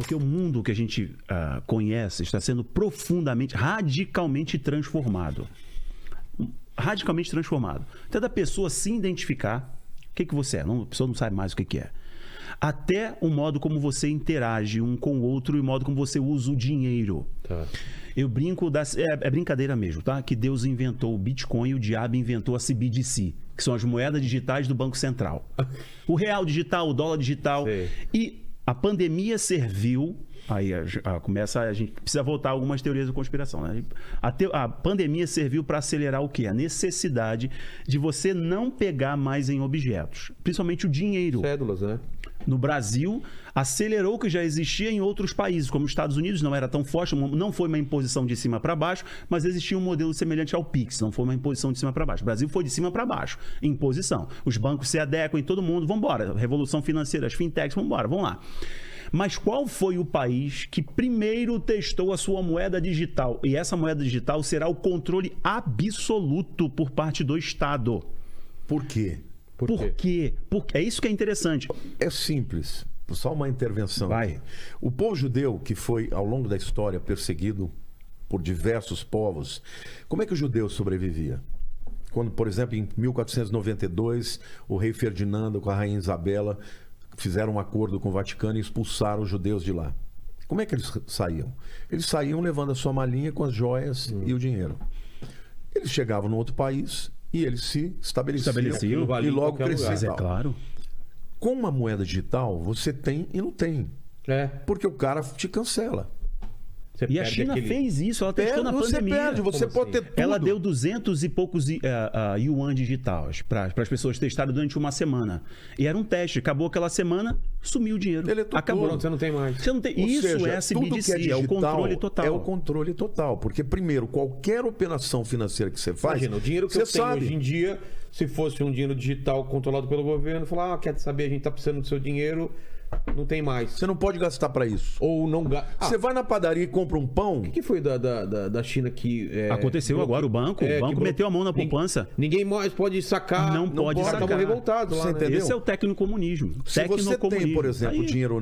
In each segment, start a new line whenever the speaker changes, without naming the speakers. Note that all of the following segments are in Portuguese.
Porque o mundo que a gente conhece está sendo profundamente, radicalmente transformado. Radicalmente transformado. Até da pessoa se identificar o que você é. A pessoa não sabe mais o que é. Até o modo como você interage um com o outro e o modo como você usa o dinheiro.
Tá.
Eu brinco, é brincadeira mesmo, tá? Que Deus inventou o Bitcoin e o diabo inventou a CBDC, que são as moedas digitais do Banco Central. O real digital, o dólar digital.
Sei.
E a pandemia serviu... Aí a gente precisa voltar a algumas teorias da conspiração, né? A pandemia serviu para acelerar o quê? A necessidade de você não pegar mais em objetos, principalmente o dinheiro.
Cédulas, né?
No Brasil, acelerou o que já existia em outros países, como os Estados Unidos, não era tão forte, não foi uma imposição de cima para baixo, mas existia um modelo semelhante ao Pix, não foi uma imposição de cima para baixo. O Brasil foi de cima para baixo, imposição. Os bancos se adequam em todo mundo, vamos embora. Revolução financeira, as fintechs, vamos embora, vamos lá. Mas qual foi o país que primeiro testou a sua moeda digital? E essa moeda digital será o controle absoluto por parte do Estado.
Por quê?
Por quê? Porque é isso que é interessante.
É simples. Só uma intervenção.
Vai.
O povo judeu, que foi, ao longo da história, perseguido por diversos povos, como é que o judeu sobrevivia? Quando, por exemplo, em 1492, o rei Ferdinando com a rainha Isabela fizeram um acordo com o Vaticano e expulsaram os judeus de lá. Como é que eles saíam? Eles saíam levando a sua malinha com as joias e o dinheiro. Eles chegavam no outro país e eles se estabeleciam e logo cresciam.
Mas é claro.
Com uma moeda digital, você tem e não tem.
É.
Porque o cara te cancela.
Você
E a China fez isso, ela testou na pandemia.
Você pode ter tudo.
Ela deu 200 e poucos yuan digitais para as pessoas testarem durante uma semana. E era um teste. Acabou aquela semana, sumiu o dinheiro. Acabou.
Pronto, você não tem mais.
Você não tem.
Ou
Isso
seja,
é a CBDC,
tudo que é digital,
é o controle total.
É o controle total. Porque, primeiro, qualquer operação financeira que você faz...
Imagina, o dinheiro que eu tenho hoje em dia, se fosse um dinheiro digital controlado pelo governo, falar, quer saber, a gente está precisando do seu dinheiro... Não tem mais.
Você não pode gastar para isso.
Ou não gasta.
Você vai na padaria e compra um pão...
O que foi da China que...
Aconteceu agora, o banco meteu a mão na poupança.
Ninguém mais pode sacar.
Não pode sacar.
Estavam revoltados lá,
Você
né?
entendeu?
Esse é o tecnocomunismo.
Se você tem, por exemplo, o dinheiro,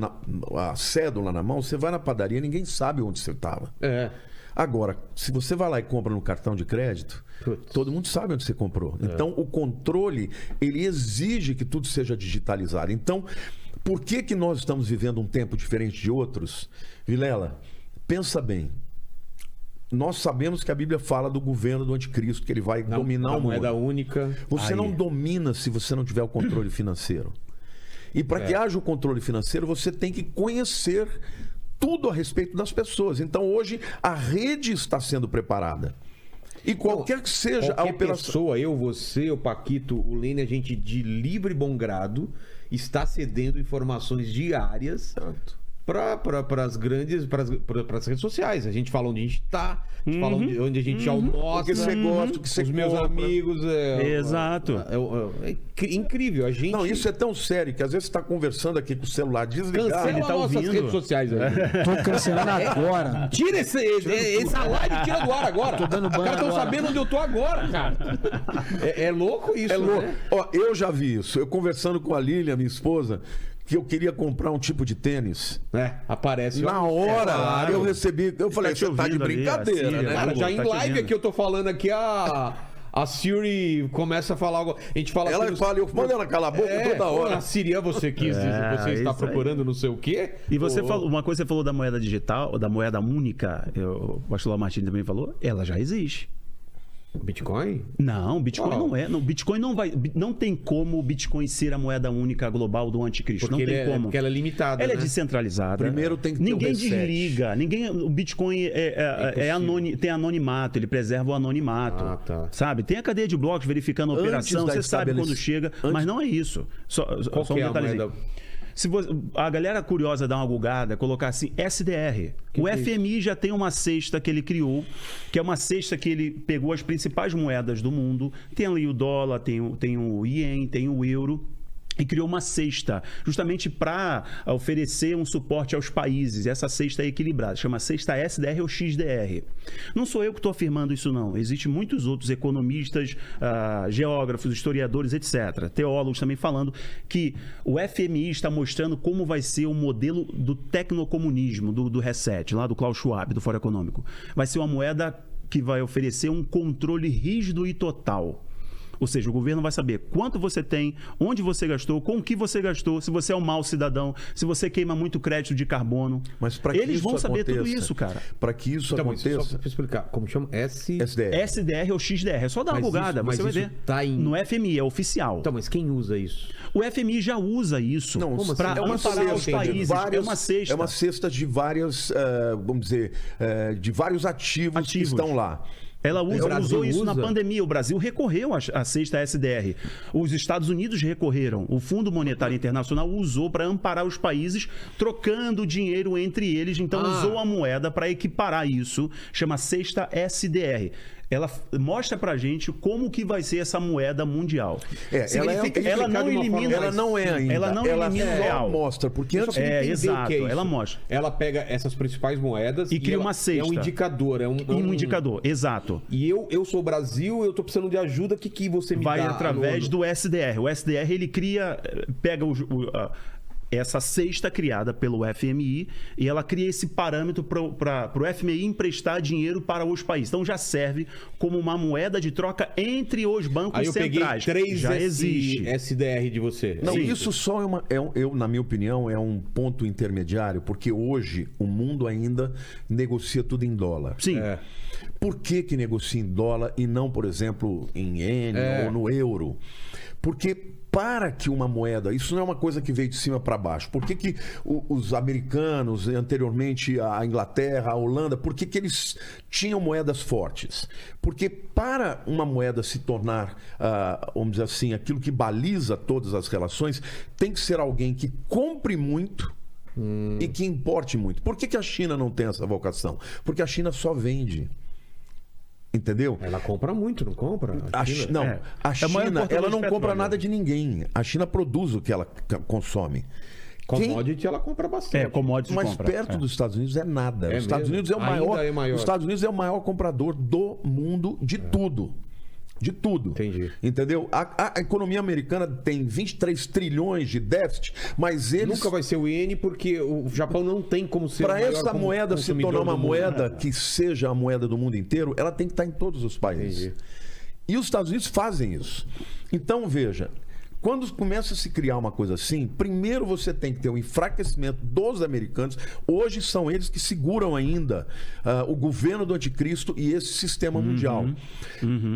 a cédula na mão, você vai na padaria e ninguém sabe onde você estava.
É.
Agora, se você vai lá e compra no cartão de crédito, todo mundo sabe onde você comprou. Então, o controle, ele exige que tudo seja digitalizado. Então, por que nós estamos vivendo um tempo diferente de outros? Vilela, pensa bem. Nós sabemos que a Bíblia fala do governo do anticristo, que ele vai dominar o mundo.
Moeda única.
Você não domina se você não tiver o controle financeiro. E para que haja o controle financeiro, você tem que conhecer tudo a respeito das pessoas. Então, hoje, a rede está sendo preparada. E qualquer que seja a operação...
pessoa, eu, você, o Paquito, o Lene, a gente de livre e bom grado está cedendo informações diárias para as grandes, para as redes sociais. A gente fala onde a gente está, a gente fala onde a gente almoça,
o que você gosta, o que você
os meus amigos.
Exato.
É incrível. A gente...
Não, isso é tão sério que às vezes você está conversando aqui com o celular desligado.
Cancela
ele tá
nossas
ouvindo.
redes sociais.
Tô cancelando agora.
Tira essa live, tira do ar agora.
Tô dando banho
Os caras estão
agora.
sabendo onde eu tô agora, cara. É louco isso,
É louco.
né?
Ó, eu já vi isso. Eu conversando com a Lilian, minha esposa, que eu queria comprar um tipo de tênis.
Aparece.
Na hora,
claro.
eu recebi. Eu falei, você tá de
ouvindo ali,
brincadeira,
a Síria,
né?
Cara, já em
Tá te
live
vendo.
aqui eu tô falando aqui, a Siri começa a falar algo. A gente fala
Ela
assim,
fala, eu mando ela calar a boca toda hora.
A Siri, você quis dizer, você está
isso aí.
procurando não sei o quê.
E você falou, uma coisa você falou da moeda digital, da moeda única, o pastor Martins também falou, ela já existe.
Bitcoin?
Não, Bitcoin não é. Não, Bitcoin não vai. Não tem como o Bitcoin ser a moeda única global do anticristo.
Porque,
não tem como.
porque ela é limitada.
Ela é
né?
descentralizada.
Primeiro tem que ter
ninguém
o reset.
desliga. O Bitcoin tem anonimato, ele preserva o anonimato.
Ah, tá.
Sabe? Tem a cadeia de blocos verificando a
Antes
operação,
da
você sabe quando chega, mas não é isso.
Qual
Só
que
um
é a
detalhezinho.
moeda?
Se a galera curiosa dá uma gulgada, colocar assim, SDR. O FMI já tem uma cesta que ele criou, que é uma cesta que ele pegou as principais moedas do mundo. Tem ali o dólar, tem o ien, tem o euro. e criou uma cesta, justamente para oferecer um suporte aos países. Essa cesta é equilibrada, chama cesta SDR ou XDR. Não sou eu que estou afirmando isso, não. Existem muitos outros economistas, geógrafos, historiadores, etc. Teólogos também falando que o FMI está mostrando como vai ser o modelo do tecnocomunismo, do Reset, lá do Klaus Schwab, do Fórum Econômico. Vai ser uma moeda que vai oferecer um controle rígido e total. Ou seja, o governo vai saber quanto você tem, onde você gastou, com o que você gastou, se você é um mau cidadão, se você queima muito crédito de carbono.
Mas para que
eles vão saber
aconteça,
tudo isso, cara.
Para que isso aconteça...
Só para explicar, como chama?
SDR.
SDR ou XDR. É só dar uma bugada,
mas
você vai
isso
ver.
tá em...
No FMI, é oficial.
Então, mas quem usa isso?
O FMI já usa isso
Não,
para
é uma
amparar os
cesta de
países.
várias,
É uma cesta.
É uma cesta de várias, vamos dizer, de vários ativos que estão lá.
Ela usou isso na
usa?
pandemia. O Brasil recorreu à cesta SDR. Os Estados Unidos recorreram. O Fundo Monetário Internacional usou para amparar os países, trocando dinheiro entre eles. Então, usou a moeda para equiparar isso. Chama cesta SDR. Ela mostra pra gente como que vai ser essa moeda mundial. Ela não elimina.
Ela não é ainda.
Ela não elimina o real.
Mostra, porque antes
exato.
Que é isso.
Ela mostra.
Ela pega essas principais moedas
E cria uma cesta.
É um indicador.
Um indicador, exato.
E eu sou o Brasil, eu tô precisando de ajuda, o que você me
vai
dá?
através do SDR. O SDR, ele pega essa cesta criada pelo FMI e ela cria esse parâmetro para o FMI emprestar dinheiro para os países. Então já serve como uma moeda de troca entre os bancos
Aí eu
centrais.
peguei 3
já existe.
SDR de você.
Não,
Sim.
isso só na minha opinião, é um ponto intermediário, porque hoje o mundo ainda negocia tudo em dólar.
Sim.
Por que negocia em dólar e não, por exemplo, em iene ou no euro? Porque para que uma moeda... Isso não é uma coisa que veio de cima para baixo. Por que os americanos, anteriormente a Inglaterra, a Holanda, por que eles tinham moedas fortes? Porque para uma moeda se tornar, vamos dizer assim, aquilo que baliza todas as relações, tem que ser alguém que compre muito e que importe muito. Por que a China não tem essa vocação? Porque a China só vende. Entendeu?
Ela compra muito, não compra?
A China ela não compra nada de ninguém. A China produz o que ela consome.
Commodity ela compra bastante.
Commodity
Mas
compra.
perto dos Estados Unidos é nada. Os Estados Unidos é o maior. Os Estados Unidos é o maior comprador do mundo de tudo. De tudo.
Entendi.
Entendeu? A economia americana tem 23 trilhões de déficit, mas eles...
Nunca vai ser o iene porque o Japão não tem como ser
Para
o maior
essa moeda se
consumidor
tornar uma
do mundo.
moeda que seja a moeda do mundo inteiro, ela tem que estar em todos os países.
Entendi.
E os Estados Unidos fazem isso. Então, veja, quando começa a se criar uma coisa assim, primeiro você tem que ter um enfraquecimento dos americanos. Hoje são eles que seguram ainda o governo do anticristo e esse sistema mundial.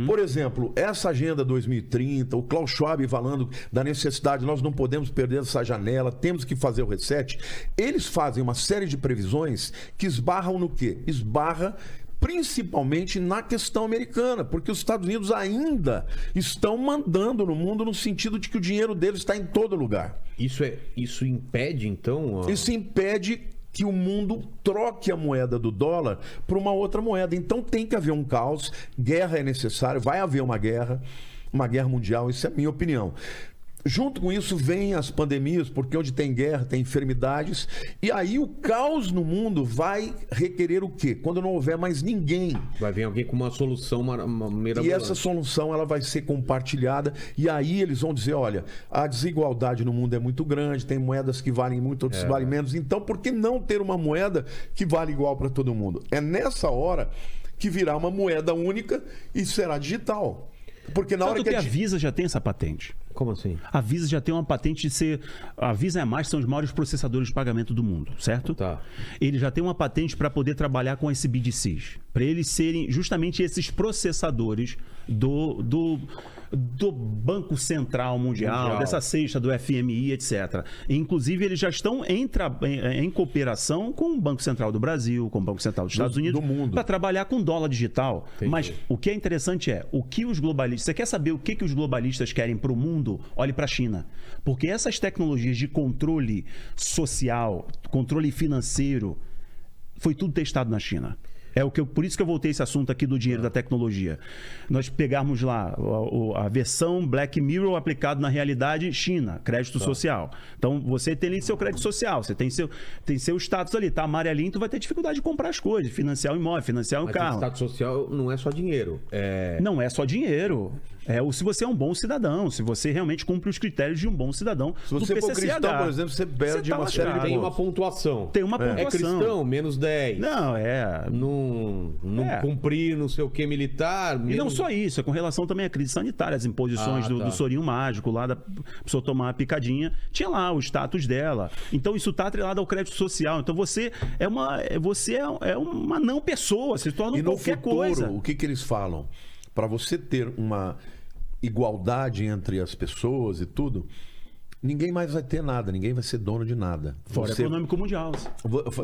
Por exemplo, essa agenda 2030, o Klaus Schwab falando da necessidade, nós não podemos perder essa janela, temos que fazer o reset. Eles fazem uma série de previsões que esbarram no quê? Esbarra principalmente na questão americana, porque os Estados Unidos ainda estão mandando no mundo no sentido de que o dinheiro deles está em todo lugar.
Isso impede, então...
Isso impede que o mundo troque a moeda do dólar por uma outra moeda. Então tem que haver um caos, guerra é necessário, vai haver uma guerra mundial, isso é a minha opinião. Junto com isso vem as pandemias, porque onde tem guerra, tem enfermidades. E aí o caos no mundo vai requerer o quê? Quando não houver mais ninguém.
Vai vir alguém com uma solução mirabolante.
E essa solução ela vai ser compartilhada. E aí eles vão dizer, olha, a desigualdade no mundo é muito grande, tem moedas que valem muito, outras que valem menos. Então, por que não ter uma moeda que vale igual para todo mundo? É nessa hora que virá uma moeda única e será digital. Porque na hora que
a Visa já tem essa patente.
Como assim?
A Visa já tem uma patente de ser... A Visa e a Master são os maiores processadores de pagamento do mundo, certo?
Tá.
Ele já tem uma patente para poder trabalhar com esse BDCs. Para eles serem justamente esses processadores do Banco Central Mundial, dessa cesta do FMI, etc. Inclusive, eles já estão em cooperação com o Banco Central do Brasil, com o Banco Central dos Estados Unidos,
do mundo,
para trabalhar com dólar digital.
Entendi.
Mas o que é interessante é, o que os globalistas... Você quer saber o que os globalistas querem para o mundo? Olhe para a China. Porque essas tecnologias de controle social, controle financeiro, foi tudo testado na China. Por isso que eu voltei esse assunto aqui do dinheiro da tecnologia. Nós pegarmos lá a versão Black Mirror aplicado na realidade China, crédito social. Então, você tem ali seu crédito social, você tem seu status ali, tá amarelinho, tu vai ter dificuldade de comprar as coisas, financiar o imóvel, financiar o
Mas
carro.
o status social não é só dinheiro.
Não é só dinheiro. Se você é um bom cidadão, se você realmente cumpre os critérios de um bom cidadão.
Se você for cristão, por exemplo, você perde uma série de
Tem uma pontuação.
Tem uma pontuação.
É cristão, menos 10.
Não,
Não cumprir não sei o que militar.
E não só isso, é com relação também à crise sanitária, as imposições do sorinho mágico, lá da pessoa tomar uma picadinha. Tinha lá o status dela. Então isso está atrelado ao crédito social. Então você é uma não pessoa, se torna qualquer coisa.
O que eles falam? Para você ter uma igualdade entre as pessoas e tudo, ninguém mais vai ter nada, ninguém vai ser dono de nada.
Fórum Econômico Mundial.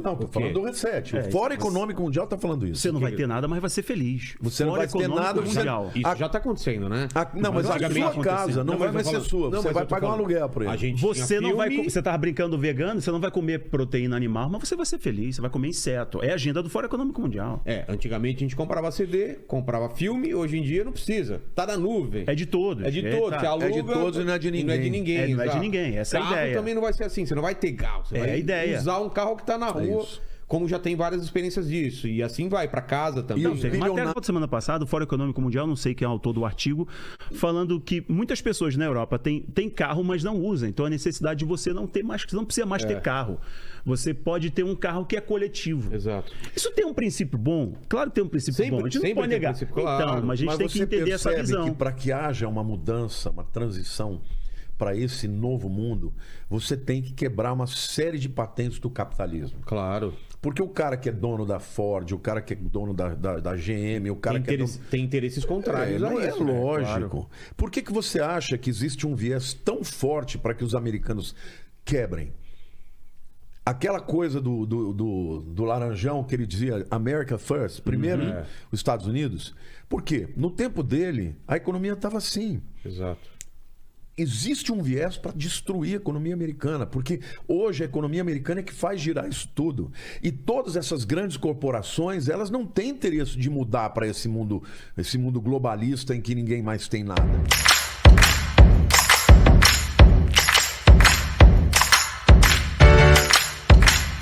Não, tô falando do Reset. O Fórum Econômico Mundial tá falando isso.
Você não vai ter nada, mas vai ser feliz.
Você não vai ter nada.
Mundial.
Isso já tá acontecendo, né?
Não, mas a sua casa não vai ser sua. Você vai pagar um aluguel por ele.
Você não vai. Você tava brincando vegano, você não vai comer proteína animal, mas você vai ser feliz, você vai comer inseto. É a agenda do Fórum Econômico Mundial.
Antigamente a gente comprava CD, comprava filme, hoje em dia não precisa. Tá na nuvem.
É de todos.
É de todos. Você aluga,
é de todos e não é de ninguém.
Não é de ninguém.
Não é de ninguém. Essa é a ideia.
Também não vai ser assim, você não vai ter carro, você vai
a ideia.
usar um carro que tá na rua, como já tem várias experiências disso, e assim vai para casa também.
Matéria da semana passada, o Fórum Econômico Mundial, não sei quem é o autor do artigo, falando que muitas pessoas na Europa têm carro, mas não usam, então a necessidade de você não ter mais, você não precisa mais ter carro. Você pode ter um carro que é coletivo.
Exato.
Isso tem um princípio bom? Claro que tem um princípio bom, a gente não pode negar.
Claro.
Então, mas a gente tem que entender essa visão.
Que para que haja uma mudança, uma transição para esse novo mundo, você tem que quebrar uma série de patentes do capitalismo.
Claro.
Porque o cara que é dono da Ford, o cara que é dono da GM, o cara
tem interesses contrários a isso.
É lógico.
Claro.
Por que você acha que existe um viés tão forte para que os americanos quebrem? Aquela coisa do Laranjão que ele dizia America First, primeiro os Estados Unidos. Por quê? No tempo dele, a economia estava assim.
Exato.
Existe um viés para destruir a economia americana, porque hoje a economia americana é que faz girar isso tudo. E todas essas grandes corporações, elas não têm interesse de mudar para esse mundo globalista em que ninguém mais tem nada.